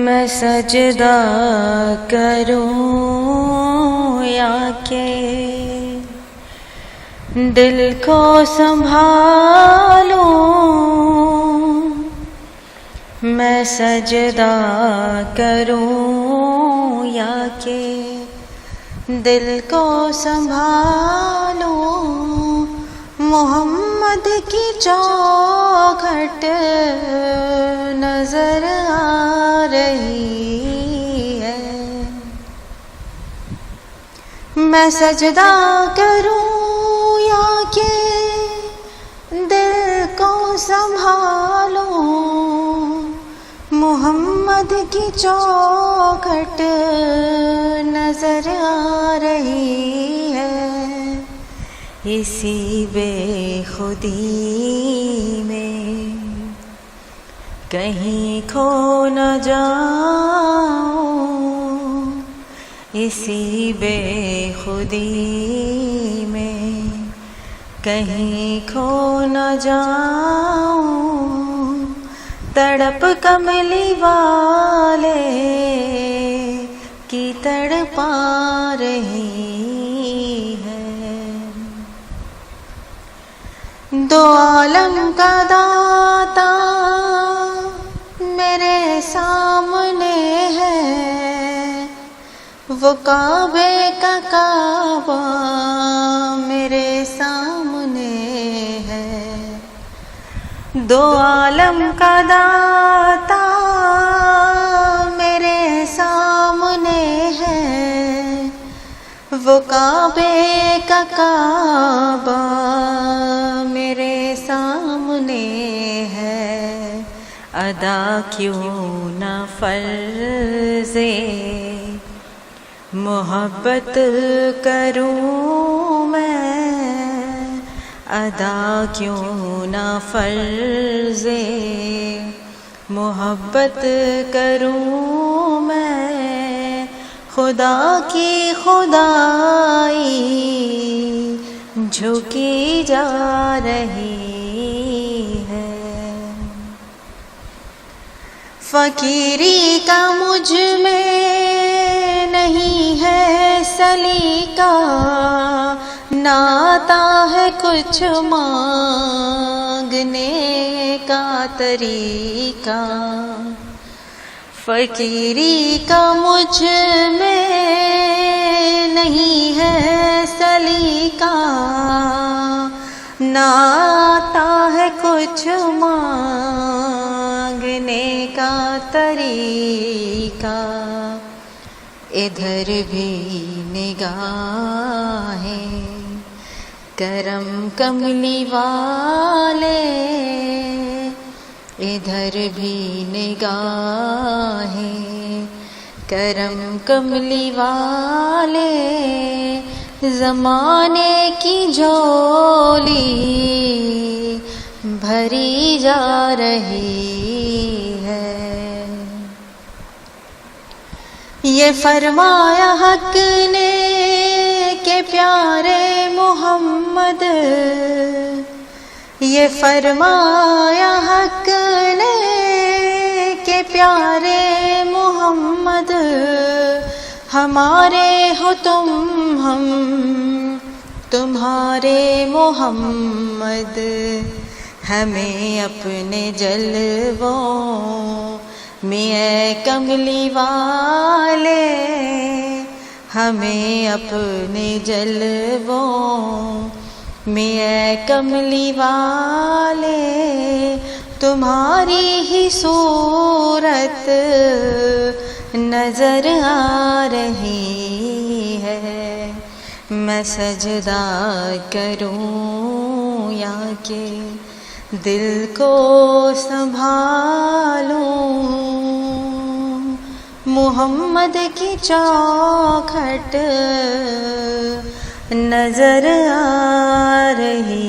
میں سجدہ کروں یا کہ دل کو سنبھالوں، میں سجدہ کروں یا کہ دل کو سنبھالوں، محمد کی چوکھٹ نظر آ رہی ہے، میں سجدہ کروں یا کہ دل کو سنبھالوں، محمد کی چوکھٹ نظر آ رہی ہے، اسی بے خودی میں کہیں کھو نہ جاؤں، اسی بے خودی میں کہیں کھو نہ جاؤں، تڑپ کملی والے کی تڑپا رہی ہے، دو عالم کا داتا میرے سامنے ہے، وہ کعبے کا کعبہ میرے سامنے ہے، دو عالم کا داتا میرے سامنے ہے، وہ کعبے کا کعبہ میرے سامنے ہے، ادا کیوں نہ فرض محبت کروں میں، ادا کیوں نہ فرض محبت کروں میں، خدا کی خدائی جھکی جا رہی ہے، فقیری کا مجھ میں نہیں ہے سلیقہ، نہ آتا ہے کچھ مانگنے کا طریقہ، فقیری کا مجھ میں نہیں ہے سلیقہ، نہ آتا ہے کچھ مانگنے کا طریقہ، ادھر بھی نگاہیں کرم کملی والے، ادھر بھی نگاہیں کرم کملی والے، زمانے کی جھولی بھری جا رہی ہے، یہ فرمایا حق نے کہ پیارے محمد، یہ فرمایا حق نے کہ پیارے محمد، ہمارے ہو تم ہم تمہارے محمد، ہمیں اپنے جلووں میں اے کملی والے، ہمیں اپنے جلووں میں اے کملی والے، تمہاری ہی صورت نظر آ رہی ہے، میں سجدہ کروں یا کہ دل کو سنبھالوں، محمد کی چوکھٹ نظر آ رہی